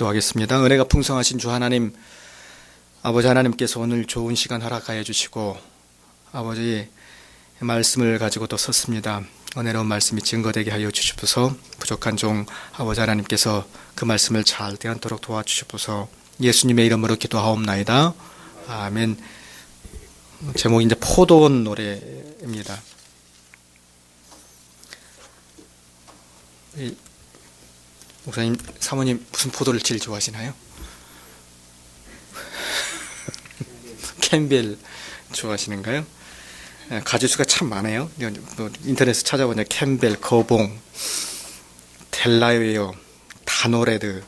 기도하겠습니다. 은혜가 풍성하신 주 하나님, 아버지 하나님께서 오늘 좋은 시간 허락하여 주시고 아버지 말씀을 가지고 또 섰습니다. 은혜로운 말씀이 증거되게 하여 주시옵소서. 부족한 종 아버지 하나님께서 그 말씀을 잘 대하도록 도와주시옵소서. 예수님의 이름으로 기도하옵나이다. 아멘. 제목이 이제 포도원 노래입니다. 목사님, 사모님 무슨 포도를 제일 좋아하시나요? 캠벨 좋아하시는가요? 가지수가 참 많아요. 인터넷에 찾아보면 캠벨, 거봉, 델라웨어, 다노레드,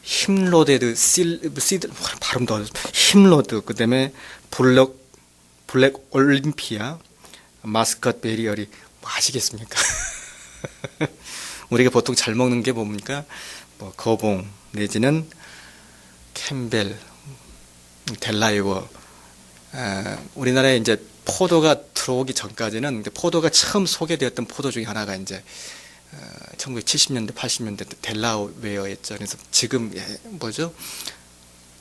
힘로데드, 시드 발음도 힘로드, 그 다음에 블랙 올림피아, 마스컷 베리어리. 뭐 아시겠습니까? 우리가 보통 잘 먹는 게 뭡니까? 뭐 거봉 내지는 캠벨, 델라웨어. 우리나라에 이제 포도가 들어오기 전까지는 포도가 처음 소개되었던 포도 중에 하나가 이제 1970년대, 80년대 델라웨어였죠. 그래서 지금 뭐죠?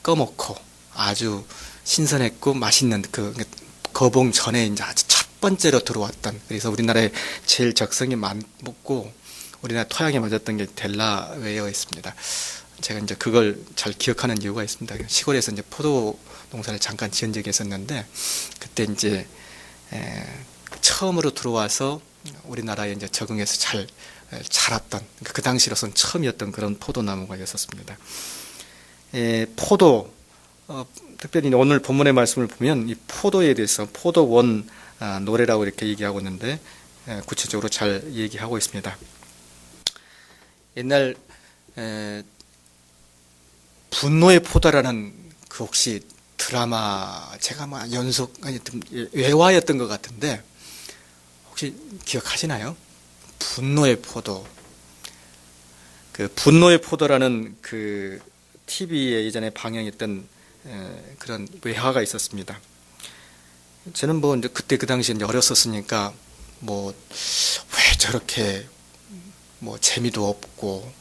꺼먹고 아주 신선했고 맛있는 그 거봉 전에 이제 아주 첫 번째로 들어왔던, 그래서 우리나라에 제일 적성이 많고 우리나라 토양에 맞았던 게 델라웨어였습니다. 제가 이제 그걸 잘 기억하는 이유가 있습니다. 시골에서 이제 포도 농사를 잠깐 지은 적이 있었는데, 그때 이제 처음으로 들어와서 우리나라에 이제 적응해서 잘 자랐던, 그 당시로서는 처음이었던 그런 포도나무가 있었습니다. 포도, 특별히 오늘 본문의 말씀을 보면 이 포도에 대해서 포도원 노래라고 이렇게 얘기하고 있는데, 구체적으로 잘 얘기하고 있습니다. 옛날 분노의 포도라는 그 혹시 드라마, 제가 막 연속 아니 외화였던 것 같은데 혹시 기억하시나요? 분노의 포도. 그 분노의 포도라는 그 TV에 예전에 방영했던 그런 외화가 있었습니다. 저는 뭐 이제 그때 그 당시에 이제 어렸었으니까 뭐 왜 저렇게 뭐 재미도 없고,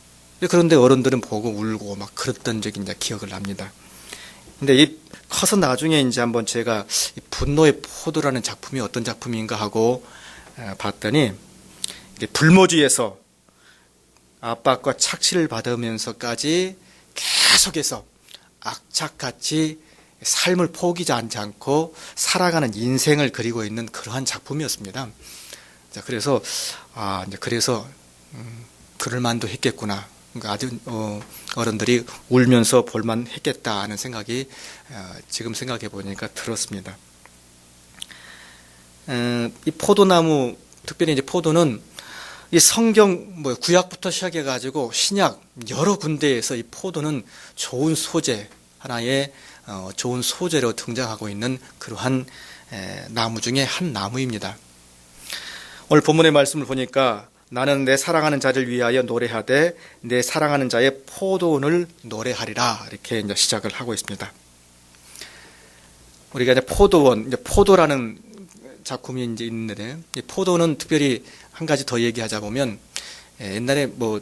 그런데 어른들은 보고 울고 막 그랬던 적이 이제 기억을 납니다. 근데 이 커서 나중에 이제 한번 제가 이 분노의 포도라는 작품이 어떤 작품인가 하고 봤더니, 이게 불모지에서 압박과 착취를 받으면서까지 계속해서 악착같이 삶을 포기하지 않고 살아가는 인생을 그리고 있는 그러한 작품이었습니다. 자, 그래서 이제 그래서 그럴 만도 했겠구나. 그러니까 아주 어른들이 울면서 볼만 했겠다 하는 생각이 지금 생각해 보니까 들었습니다. 이 포도나무, 특별히 이제 포도는 이 성경 뭐 구약부터 시작해 가지고 신약 여러 군데에서 이 포도는 좋은 소재, 하나의 좋은 소재로 등장하고 있는 그러한 나무 중에 한 나무입니다. 오늘 본문의 말씀을 보니까 나는 내 사랑하는 자를 위하여 노래하되 내 사랑하는 자의 포도원을 노래하리라, 이렇게 이제 시작을 하고 있습니다. 우리가 이제 포도원, 이제 포도라는 작품이 이제 있는데, 이 포도는 특별히 한 가지 더 얘기하자 보면, 옛날에 뭐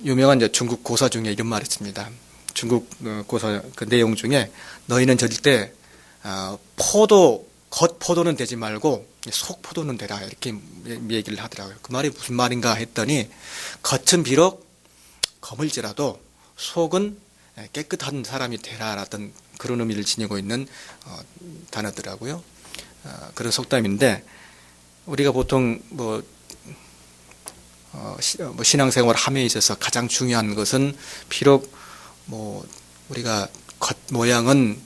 유명한 이제 중국 고사 중에 이런 말이 있습니다. 중국 고사 그 내용 중에 너희는 절대 겉포도는 되지 말고 속포도는 되라, 이렇게 얘기를 하더라고요. 그 말이 무슨 말인가 했더니, 겉은 비록 거물지라도 속은 깨끗한 사람이 되라, 라던 그런 의미를 지니고 있는 단어더라고요. 그런 속담인데, 우리가 보통 신앙생활 함에 있어서 가장 중요한 것은, 비록 우리가 겉 모양은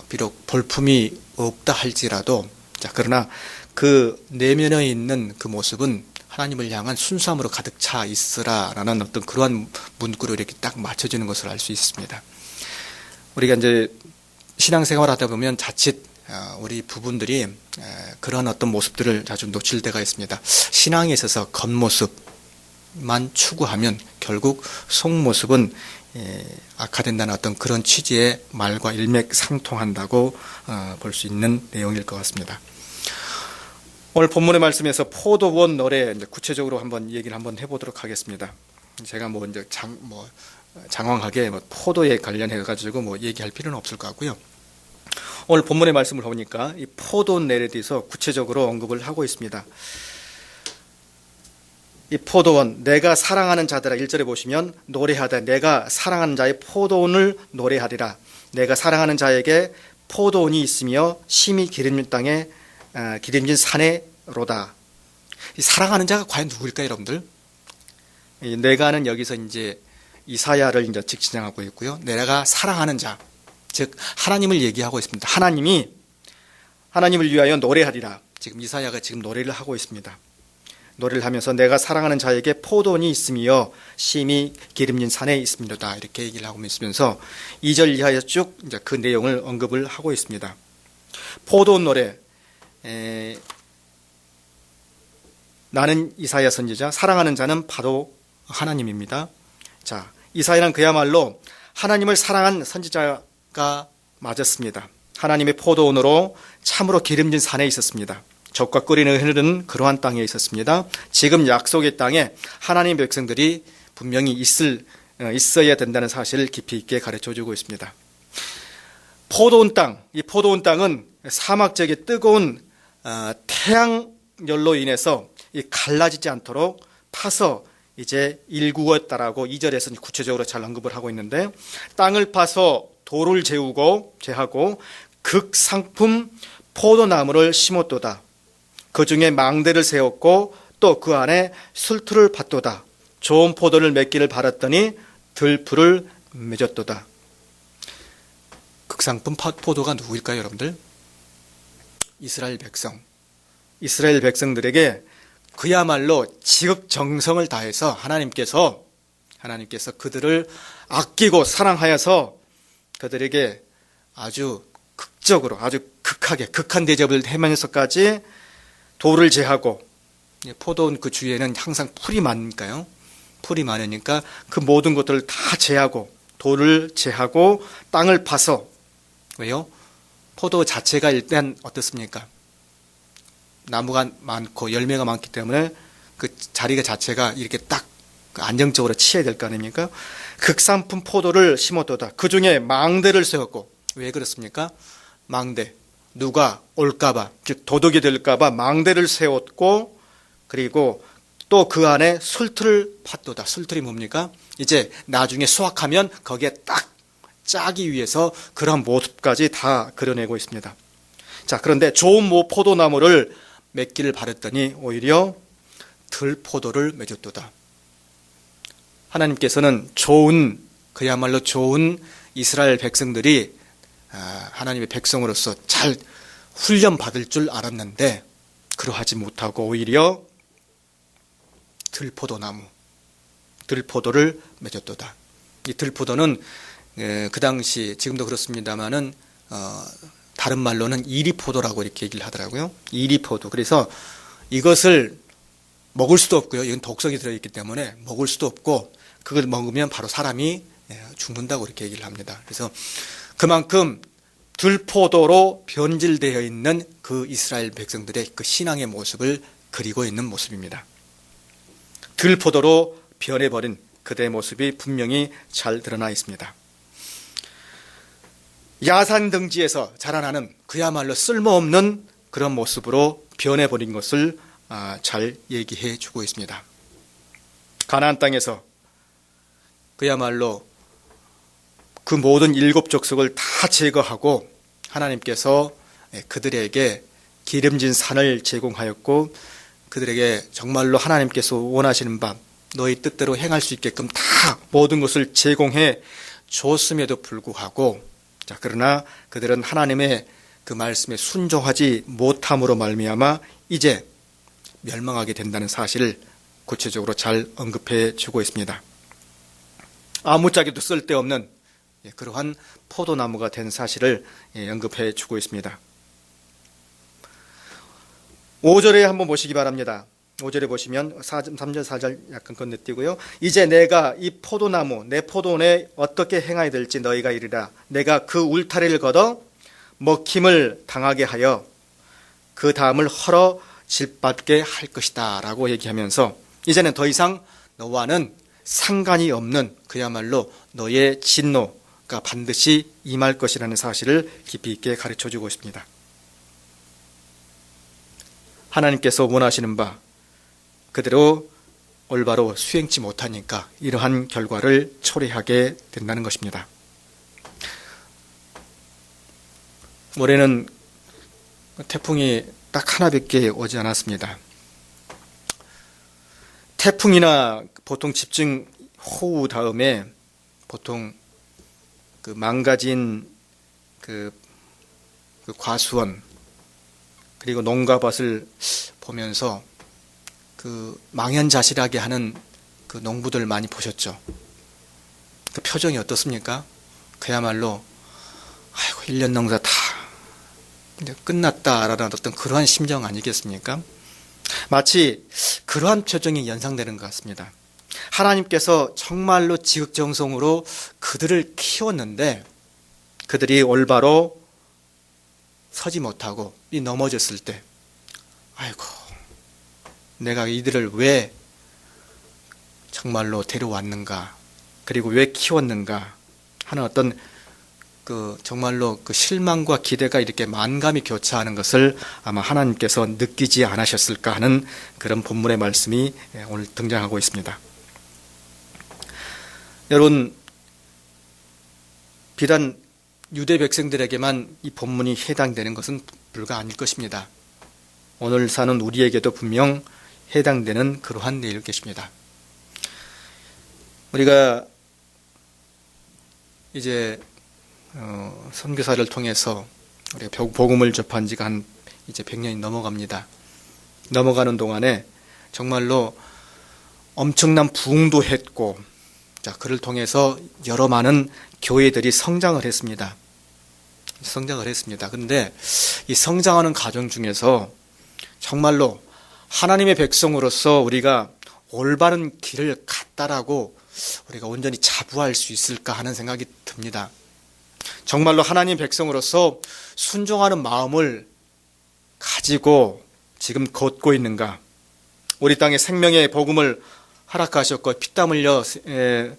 비록 볼품이 없다 할지라도, 그러나 그 내면에 있는 그 모습은 하나님을 향한 순수함으로 가득 차 있으라라는 어떤 그러한 문구를 이렇게 딱 맞춰주는 것을 알 수 있습니다. 우리가 이제 신앙생활 하다 보면 자칫 우리 부분들이 그런 어떤 모습들을 자주 놓칠 때가 있습니다. 신앙에 있어서 겉모습만 추구하면 결국 속모습은 악화된다는 어떤 그런 취지의 말과 일맥상통한다고 볼 수 있는 내용일 것 같습니다. 오늘 본문의 말씀에서 포도원 노래 이제 구체적으로 한번 얘기를 한번 해보도록 하겠습니다. 제가 이제 장황하게 포도에 관련해 가지고 얘기할 필요는 없을 것 같고요. 오늘 본문의 말씀을 보니까 이 포도원에 대해서 구체적으로 언급을 하고 있습니다. 이 포도원, 내가 사랑하는 자들아, 1절에 보시면 노래하다, 내가 사랑하는 자의 포도원을 노래하리라. 내가 사랑하는 자에게 포도원이 있으며 심히 기름진 땅에 기름진 산에로다. 이 사랑하는 자가 과연 누구일까요, 여러분들? 이 내가는 여기서 이제 이사야를 이제 직시장하고 있고요. 내가 사랑하는 자, 즉 하나님을 얘기하고 있습니다. 하나님을 위하여 노래하리라. 지금 이사야가 지금 노래를 하고 있습니다. 노래를 하면서 내가 사랑하는 자에게 포도원이 있으며 심히 기름진 산에 있습니다. 이렇게 얘기를 하고 있으면서 2절 이하에 쭉 이제 그 내용을 언급을 하고 있습니다. 포도원 노래. 나는 이사야 선지자, 사랑하는 자는 바로 하나님입니다. 자, 이사야는 그야말로 하나님을 사랑한 선지자가 맞았습니다. 하나님의 포도원으로 참으로 기름진 산에 있었습니다. 젖과 꿀이 흐르는 그러한 땅에 있었습니다. 지금 약속의 땅에 하나님의 백성들이 분명히 있어야 된다는 사실을 깊이 있게 가르쳐주고 있습니다. 포도원 땅, 이 포도원 땅은 사막 지역의 뜨거운 태양열로 인해서 갈라지지 않도록 파서 이제 일구었다라고 2절에서 구체적으로 잘 언급을 하고 있는데, 땅을 파서 돌을 제하고 극상품 포도나무를 심었도다. 그 중에 망대를 세웠고 또 그 안에 술틀을 팠도다. 좋은 포도를 맺기를 바랐더니 들풀을 맺었도다. 극상품 포도가 누구일까요, 여러분들? 이스라엘 백성. 이스라엘 백성들에게 그야말로 지극정성을 다해서 하나님께서 그들을 아끼고 사랑하여서 그들에게 아주 극적으로, 아주 극한 대접을 하면서까지 돌을 제하고, 포도원 그 주위에는 항상 풀이 많으니까요. 풀이 많으니까 그 모든 것들을 다 제하고, 돌을 제하고, 땅을 파서, 왜요? 포도 자체가 일단 어떻습니까? 나무가 많고 열매가 많기 때문에 그 자리가 자체가 이렇게 딱 안정적으로 치어야 될 거 아닙니까? 극상품 포도를 심었도다. 그 중에 망대를 세웠고, 왜 그렇습니까? 망대. 누가 올까봐, 즉 도둑이 될까봐 망대를 세웠고, 그리고 또 그 안에 술틀을 팠도다. 술틀이 뭡니까? 이제 나중에 수확하면 거기에 딱 짜기 위해서 그런 모습까지 다 그려내고 있습니다. 자, 그런데 좋은 포도나무를 맺기를 바랬더니 오히려 들포도를 맺었도다. 하나님께서는 그야말로 좋은 이스라엘 백성들이 하나님의 백성으로서 잘 훈련받을 줄 알았는데 그러하지 못하고 오히려 들포도를 맺었도다. 이 들포도는 그 당시 지금도 그렇습니다마는 다른 말로는 이리포도라고 이렇게 얘기를 하더라고요. 이리포도. 그래서 이것을 먹을 수도 없고요. 이건 독성이 들어있기 때문에 먹을 수도 없고, 그걸 먹으면 바로 사람이 죽는다고 이렇게 얘기를 합니다. 그래서 그만큼 들포도로 변질되어 있는 그 이스라엘 백성들의 그 신앙의 모습을 그리고 있는 모습입니다. 들포도로 변해버린 그대의 모습이 분명히 잘 드러나 있습니다. 야산 등지에서 자라나는 그야말로 쓸모없는 그런 모습으로 변해버린 것을 잘 얘기해 주고 있습니다. 가나안 땅에서 그야말로 그 모든 7 족속을 다 제거하고 하나님께서 그들에게 기름진 산을 제공하였고, 그들에게 정말로 하나님께서 원하시는 바 너희 뜻대로 행할 수 있게끔 다 모든 것을 제공해 줬음에도 불구하고, 자, 그러나 그들은 하나님의 그 말씀에 순종하지 못함으로 말미암아 이제 멸망하게 된다는 사실을 구체적으로 잘 언급해 주고 있습니다. 아무짝에도 쓸데없는 그러한 포도나무가 된 사실을 언급해 주고 있습니다. 5절에 한번 보시기 바랍니다. 5절에 보시면 3절 4절 약간 건너뛰고요. 이제 내가 이 포도나무 내 포도원에 어떻게 행하야 될지 너희가 이르라. 내가 그 울타리를 걷어 먹힘을 당하게 하여 그 다음을 헐어 질받게 할 것이다 라고 얘기하면서 이제는 더 이상 너와는 상관이 없는 그야말로 너의 진노가 반드시 임할 것이라는 사실을 깊이 있게 가르쳐주고 있습니다. 하나님께서 원하시는 바 그대로 올바로 수행치 못하니까 이러한 결과를 초래하게 된다는 것입니다. 올해는 태풍이 딱 하나밖에 오지 않았습니다. 태풍이나 보통 집중 호우 다음에 보통 그 망가진 그 과수원 그리고 농가밭을 보면서 그 망연자실하게 하는 그 농부들 많이 보셨죠? 그 표정이 어떻습니까? 그야말로 아이고 1년 농사 다 이제 끝났다라는 어떤 그러한 심정 아니겠습니까? 마치 그러한 표정이 연상되는 것 같습니다. 하나님께서 정말로 지극정성으로 그들을 키웠는데 그들이 올바로 서지 못하고 넘어졌을 때 아이고 내가 이들을 왜 정말로 데려왔는가 그리고 왜 키웠는가 하는 어떤 그 정말로 그 실망과 기대가 이렇게 만감이 교차하는 것을 아마 하나님께서 느끼지 않으셨을까 하는 그런 본문의 말씀이 오늘 등장하고 있습니다. 여러분, 비단 유대 백성들에게만 이 본문이 해당되는 것은 불가 아닐 것입니다. 오늘 사는 우리에게도 분명 해당되는 그러한 내용일 것입니다. 우리가 이제 선교사를 통해서 우리가 복음을 접한 지가 한 이제 100년이 넘어갑니다. 넘어가는 동안에 정말로 엄청난 부흥도 했고, 자, 그를 통해서 여러 많은 교회들이 성장을 했습니다. 성장을 했습니다. 근데 이 성장하는 과정 중에서 정말로 하나님의 백성으로서 우리가 올바른 길을 갔다라고 우리가 온전히 자부할 수 있을까 하는 생각이 듭니다. 정말로 하나님 백성으로서 순종하는 마음을 가지고 지금 걷고 있는가? 우리 땅에 생명의 복음을 허락하셨고 피땀 흘려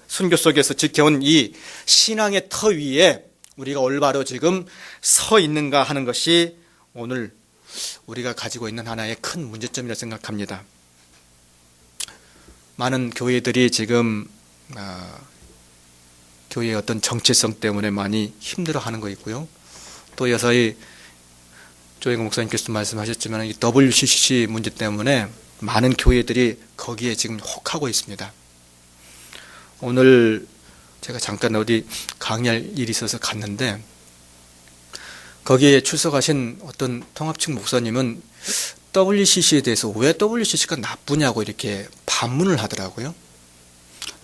순교 속에서 지켜온 이 신앙의 터 위에 우리가 올바로 지금 서 있는가 하는 것이 오늘 우리가 가지고 있는 하나의 큰 문제점이라 생각합니다. 많은 교회들이 지금 교회의 어떤 정체성 때문에 많이 힘들어하는 거 있고요. 또 여사히 조영국 목사님께서 말씀하셨지만 이 WCC 문제 때문에 많은 교회들이 거기에 지금 혹하고 있습니다. 오늘 제가 잠깐 어디 강의할 일이 있어서 갔는데 거기에 출석하신 어떤 통합측 목사님은 WCC에 대해서 왜 WCC가 나쁘냐고 이렇게 반문을 하더라고요.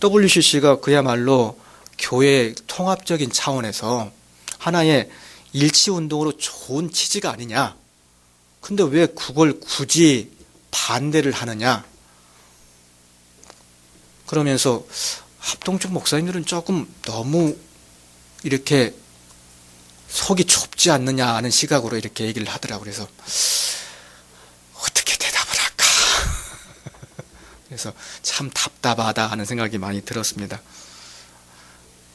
WCC가 그야말로 교회 통합적인 차원에서 하나의 일치운동으로 좋은 취지가 아니냐. 근데 왜 그걸 굳이 반대를 하느냐. 그러면서 합동쪽 목사님들은 조금 너무 이렇게 속이 좁지 않느냐 하는 시각으로 이렇게 얘기를 하더라고요. 그래서 어떻게 대답을 할까. 그래서 참 답답하다 하는 생각이 많이 들었습니다.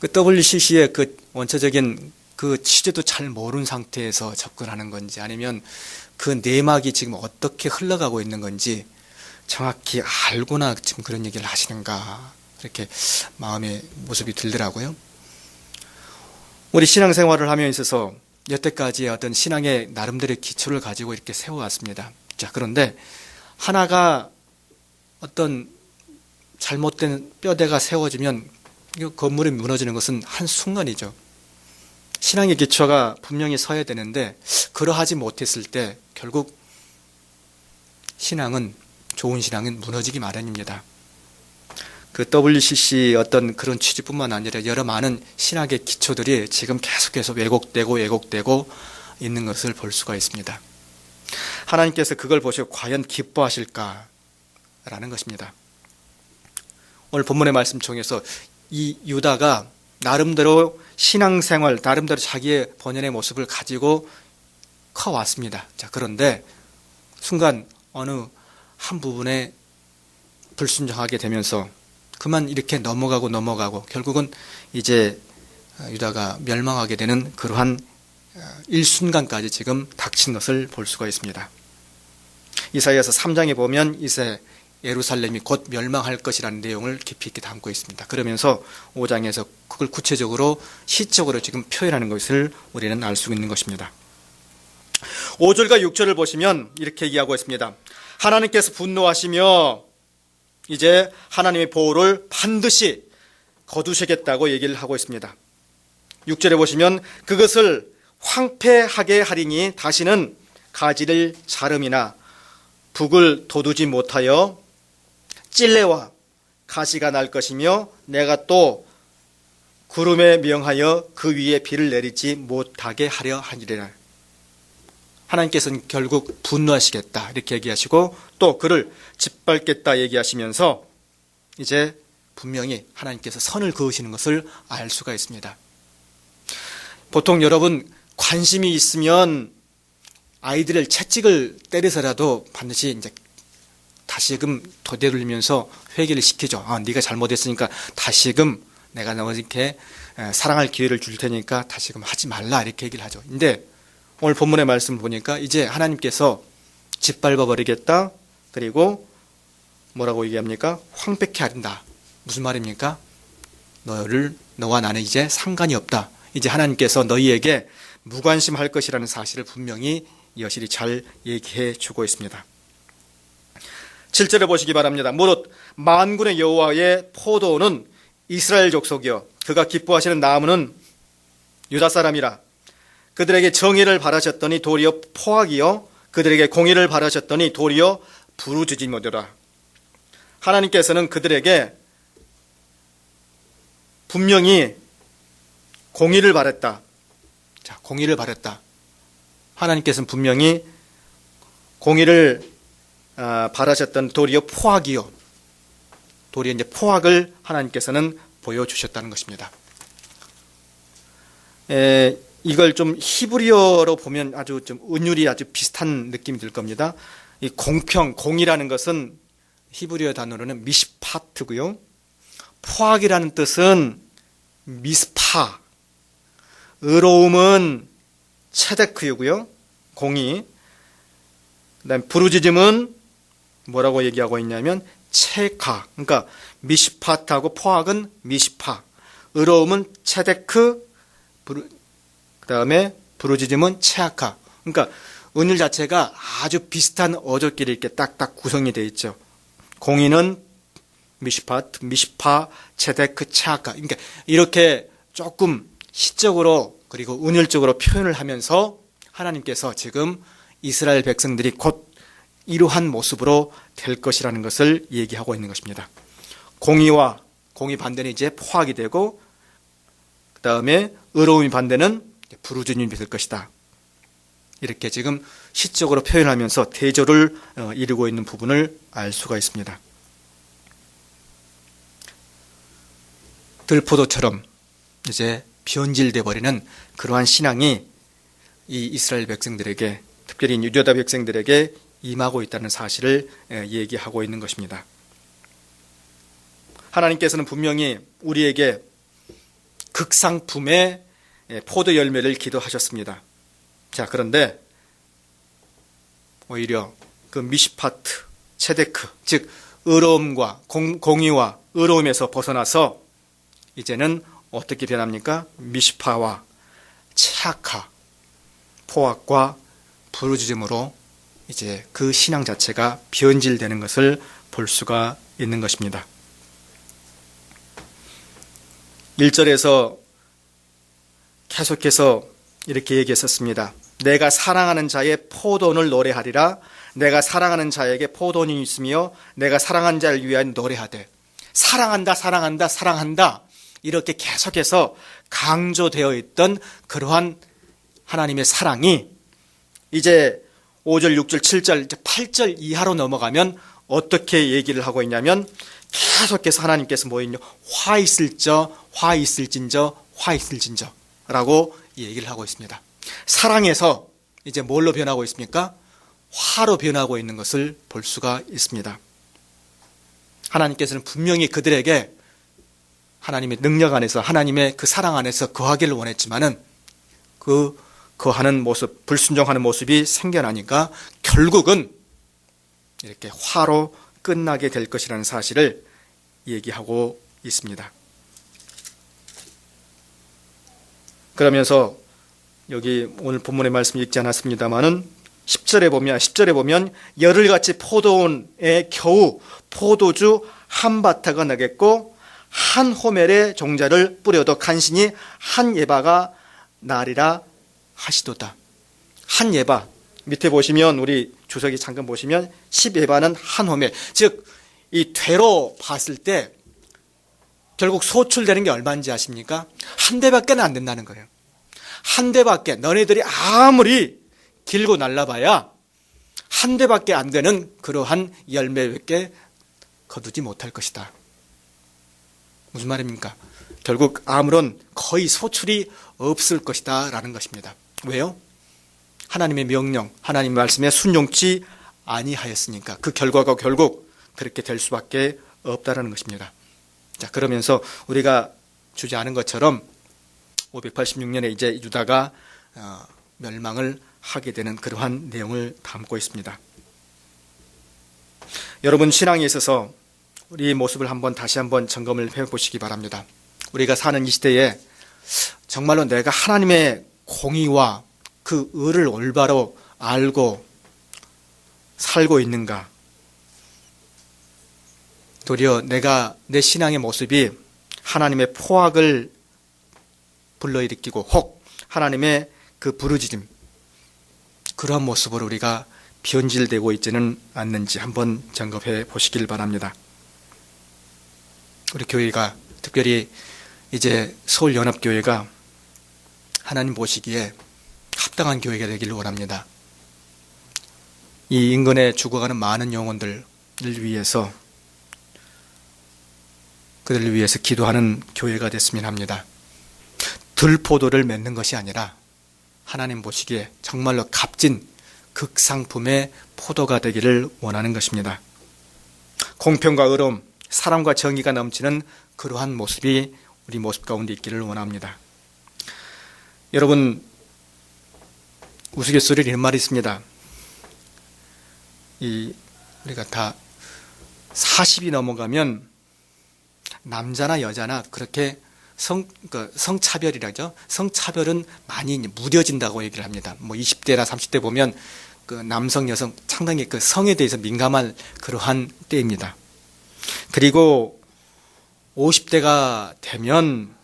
그 WCC의 그 원초적인 그 취지도 잘 모르는 상태에서 접근하는 건지 아니면 그 내막이 지금 어떻게 흘러가고 있는 건지 정확히 알고나 지금 그런 얘기를 하시는가 이렇게 마음의 모습이 들더라고요. 우리 신앙생활을 하며 있어서 여태까지의 어떤 신앙의 나름대로의 기초를 가지고 이렇게 세워왔습니다. 자, 그런데 하나가 어떤 잘못된 뼈대가 세워지면 이 건물이 무너지는 것은 한순간이죠. 신앙의 기초가 분명히 서야 되는데 그러하지 못했을 때 결국 좋은 신앙은 무너지기 마련입니다. 그 WCC 어떤 그런 취지뿐만 아니라 여러 많은 신학의 기초들이 지금 계속해서 왜곡되고 있는 것을 볼 수가 있습니다. 하나님께서 그걸 보시고 과연 기뻐하실까라는 것입니다. 오늘 본문의 말씀 중에서 이 유다가 나름대로 신앙생활, 나름대로 자기의 본연의 모습을 가지고 커왔습니다. 자, 그런데 순간 어느 한 부분에 불순종하게 되면서 그만 이렇게 넘어가고 결국은 이제 유다가 멸망하게 되는 그러한 일순간까지 지금 닥친 것을 볼 수가 있습니다. 이사야서 3장에 보면 이제 예루살렘이 곧 멸망할 것이라는 내용을 깊이 있게 담고 있습니다. 그러면서 5장에서 그걸 구체적으로 시적으로 지금 표현하는 것을 우리는 알 수 있는 것입니다. 5절과 6절을 보시면 이렇게 얘기하고 있습니다. 하나님께서 분노하시며 이제 하나님의 보호를 반드시 거두시겠다고 얘기를 하고 있습니다. 6절에 보시면 그것을 황폐하게 하리니 다시는 가지를 자름이나 북을 돋우지 못하여 찔레와 가시가 날 것이며 내가 또 구름에 명하여 그 위에 비를 내리지 못하게 하려 하니라. 하나님께서는 결국 분노하시겠다 이렇게 얘기하시고 또 그를 짓밟겠다 얘기하시면서 이제 분명히 하나님께서 선을 그으시는 것을 알 수가 있습니다. 보통 여러분 관심이 있으면 아이들을 채찍을 때려서라도 반드시 이제 다시금 되돌리면서 회개를 시키죠. 네가 잘못했으니까 다시금 내가 너 이렇게 사랑할 기회를 줄 테니까 다시금 하지 말라 이렇게 얘기를 하죠. 근데 오늘 본문의 말씀을 보니까 이제 하나님께서 짓밟아 버리겠다. 그리고 뭐라고 얘기합니까? 황폐케 하린다. 무슨 말입니까? 너와 나는 이제 상관이 없다. 이제 하나님께서 너희에게 무관심할 것이라는 사실을 분명히 여실히 잘 얘기해 주고 있습니다. 7절에 보시기 바랍니다. 무릇 만군의 여호와의 포도는 이스라엘 족속이요 그가 기뻐하시는 나무는 유다 사람이라. 그들에게 정의를 바라셨더니 도리어 포악이요 그들에게 공의를 바라셨더니 도리어 부르짖음이더라. 하나님께서는 그들에게 분명히 공의를 바랬다. 자, 공의를 바랬다. 하나님께서는 분명히 공의를 바라셨던 도리어 포악이요. 도리어 이제 포악을 하나님께서는 보여주셨다는 것입니다. 이걸 좀 히브리어로 보면 아주 좀 은율이 아주 비슷한 느낌이 들 겁니다. 이 공이라는 것은 히브리어 단어로는 미시파트고요. 포악이라는 뜻은 미스파. 의로움은 체데크이고요. 공의. 그다음 부르짖음은 뭐라고 얘기하고 있냐면 체카. 그러니까 미시파트하고 포악은 미시파. 의로움은 체데크. 그다음에 부르짖음은 체아카. 그러니까 은율 자체가 아주 비슷한 어조끼리 이렇게 딱딱 구성이 되어 있죠. 공의는 미시파트, 미시파, 체데크, 체아카. 그러니까 이렇게 조금 시적으로 그리고 은율적으로 표현을 하면서 하나님께서 지금 이스라엘 백성들이 곧 이러한 모습으로 될 것이라는 것을 얘기하고 있는 것입니다. 공의 반대는 이제 포악이 되고 그 다음에 의로움이 반대는 부르짖음이 될 것이다. 이렇게 지금 시적으로 표현하면서 대조를 이루고 있는 부분을 알 수가 있습니다. 들포도처럼 이제 변질돼 버리는 그러한 신앙이 이 이스라엘 백성들에게 특별히 유다 백성들에게 임하고 있다는 사실을 얘기하고 있는 것입니다. 하나님께서는 분명히 우리에게 극상품의 포도 열매를 기도하셨습니다. 자, 그런데 오히려 그 미시파트, 체데크, 즉 의로움과 공의와 의로움에서 벗어나서 이제는 어떻게 변합니까? 미시파와 체아카, 포악과 부르짖음으로 이제 그 신앙 자체가 변질되는 것을 볼 수가 있는 것입니다. 1절에서 계속해서 이렇게 얘기했었습니다. 내가 사랑하는 자의 포도원을 노래하리라. 내가 사랑하는 자에게 포도원이 있으며 내가 사랑하는 자를 위하여 노래하되. 사랑한다, 사랑한다, 사랑한다. 이렇게 계속해서 강조되어 있던 그러한 하나님의 사랑이 이제 5절, 6절, 7절, 이제 8절 이하로 넘어가면 어떻게 얘기를 하고 있냐면 계속해서 하나님께서 뭐 있냐? 화 있을저, 화 있을진저, 화 있을진저 라고 얘기를 하고 있습니다. 사랑에서 이제 뭘로 변하고 있습니까? 화로 변하고 있는 것을 볼 수가 있습니다. 하나님께서는 분명히 그들에게 하나님의 능력 안에서, 하나님의 그 사랑 안에서 거하기를 원했지만은 그 거하는 모습, 불순종하는 모습이 생겨나니까 결국은 이렇게 화로 끝나게 될 것이라는 사실을 얘기하고 있습니다. 그러면서 여기 오늘 본문의 말씀 읽지 않았습니다만은 10절에 보면 열흘같이 포도원에 겨우 포도주 한 바타가 나겠고 한 호멜의 종자를 뿌려도 간신히 한 예바가 나리라 하시도다. 한 예바, 밑에 보시면 우리 주석이 잠깐 보시면 10예바는 한 호멜, 즉 이 되로 봤을 때 결국 소출되는 게 얼마인지 아십니까? 한 대밖에 안 된다는 거예요. 한 대밖에, 너네들이 아무리 길고 날라봐야 한 대밖에 안 되는 그러한 열매밖에 거두지 못할 것이다. 무슨 말입니까? 결국 아무런 거의 소출이 없을 것이다 라는 것입니다. 왜요? 하나님의 명령, 하나님의 말씀에 순종치 아니하였으니까 그 결과가 결국 그렇게 될 수밖에 없다라는 것입니다. 자, 그러면서 우리가 주제하는 것처럼 586년에 이제 유다가 멸망을 하게 되는 그러한 내용을 담고 있습니다. 여러분, 신앙에 있어서 우리 모습을 다시 한번 점검을 해보시기 바랍니다. 우리가 사는 이 시대에 정말로 내가 하나님의 공의와 그 의를 올바로 알고 살고 있는가? 도리어 내 신앙의 모습이 하나님의 포악을 불러일으키고 혹 하나님의 그 부르짖음, 그러한 모습으로 우리가 변질되고 있지는 않는지 한번 점검해 보시길 바랍니다. 우리 교회가, 특별히 이제 서울연합교회가 하나님 보시기에 합당한 교회가 되기를 원합니다. 이 인근에 죽어가는 많은 영혼들을 위해서, 그들을 위해서 기도하는 교회가 됐으면 합니다. 들포도를 맺는 것이 아니라 하나님 보시기에 정말로 값진 극상품의 포도가 되기를 원하는 것입니다. 공평과 의로움, 사랑과 정의가 넘치는 그러한 모습이 우리 모습 가운데 있기를 원합니다. 여러분, 우스갯소리로 이런 말이 있습니다. 우리가 다 40이 넘어가면 남자나 여자나 그렇게 성차별이라죠. 성차별은 많이 무뎌진다고 얘기를 합니다. 20대나 30대 보면 그 남성, 여성 상당히 그 성에 대해서 민감한 그러한 때입니다. 그리고 50대가 되면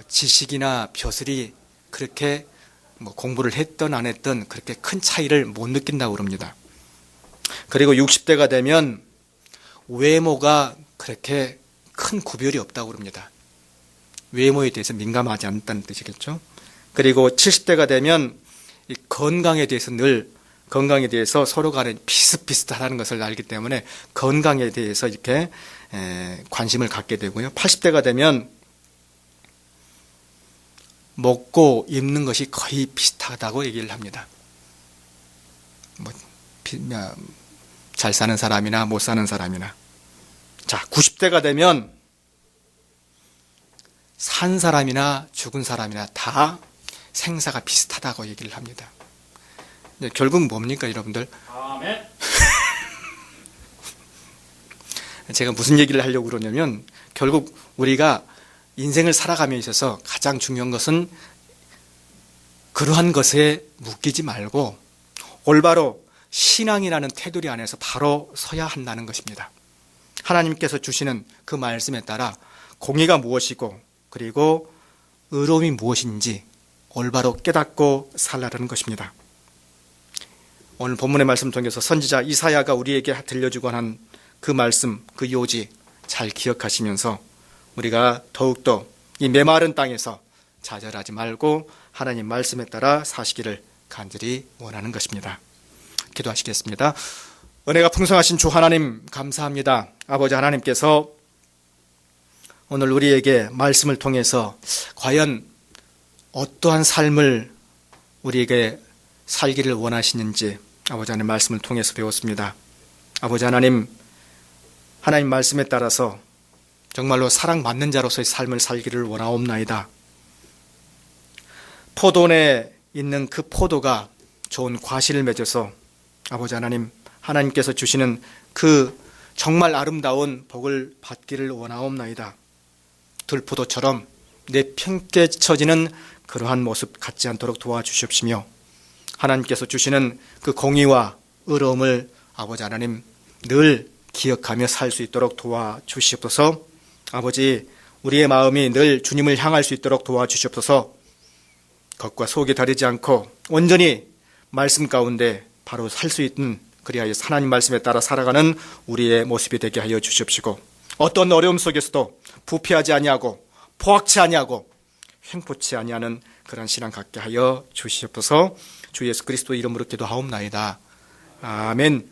지식이나 벼슬이 그렇게 공부를 했던 안 했던 그렇게 큰 차이를 못 느낀다고 그럽니다. 그리고 60대가 되면 외모가 그렇게 큰 구별이 없다고 그럽니다. 외모에 대해서 민감하지 않다는 뜻이겠죠. 그리고 70대가 되면 이 건강에 대해서 서로 간에 비슷비슷하다는 것을 알기 때문에 건강에 대해서 이렇게 관심을 갖게 되고요. 80대가 되면 먹고 입는 것이 거의 비슷하다고 얘기를 합니다. 잘 사는 사람이나 못 사는 사람이나. 자, 90대가 되면 산 사람이나 죽은 사람이나 다 생사가 비슷하다고 얘기를 합니다. 근데 결국 뭡니까, 여러분들? 아멘. 제가 무슨 얘기를 하려고 그러냐면 결국 우리가 인생을 살아가며 있어서 가장 중요한 것은 그러한 것에 묶이지 말고 올바로 신앙이라는 테두리 안에서 바로 서야 한다는 것입니다. 하나님께서 주시는 그 말씀에 따라 공의가 무엇이고 그리고 의로움이 무엇인지 올바로 깨닫고 살라는 것입니다. 오늘 본문의 말씀 통해서 선지자 이사야가 우리에게 들려주곤 한 그 말씀, 그 요지 잘 기억하시면서 우리가 더욱더 이 메마른 땅에서 좌절하지 말고 하나님 말씀에 따라 사시기를 간절히 원하는 것입니다. 기도하시겠습니다. 은혜가 풍성하신 주 하나님 감사합니다. 아버지 하나님께서 오늘 우리에게 말씀을 통해서 과연 어떠한 삶을 우리에게 살기를 원하시는지 아버지 하나님 말씀을 통해서 배웠습니다. 아버지 하나님, 하나님 말씀에 따라서 정말로 사랑받는 자로서의 삶을 살기를 원하옵나이다. 포도원에 있는 그 포도가 좋은 과실을 맺어서 아버지 하나님, 하나님께서 주시는 그 정말 아름다운 복을 받기를 원하옵나이다. 들포도처럼 내팽개쳐지는 그러한 모습 갖지 않도록 도와주시옵시며, 하나님께서 주시는 그 공의와 의로움을 아버지 하나님 늘 기억하며 살 수 있도록 도와주시옵소서. 아버지, 우리의 마음이 늘 주님을 향할 수 있도록 도와주시옵소서. 겉과 속이 다르지 않고 온전히 말씀 가운데 바로 살 수 있는, 그리하여 하나님 말씀에 따라 살아가는 우리의 모습이 되게 하여 주시옵시고, 어떤 어려움 속에서도 부패하지 아니하고 포악치 아니하고 횡포치 아니하는 그런 신앙 갖게 하여 주시옵소서. 주 예수 그리스도 이름으로 기도하옵나이다. 아멘.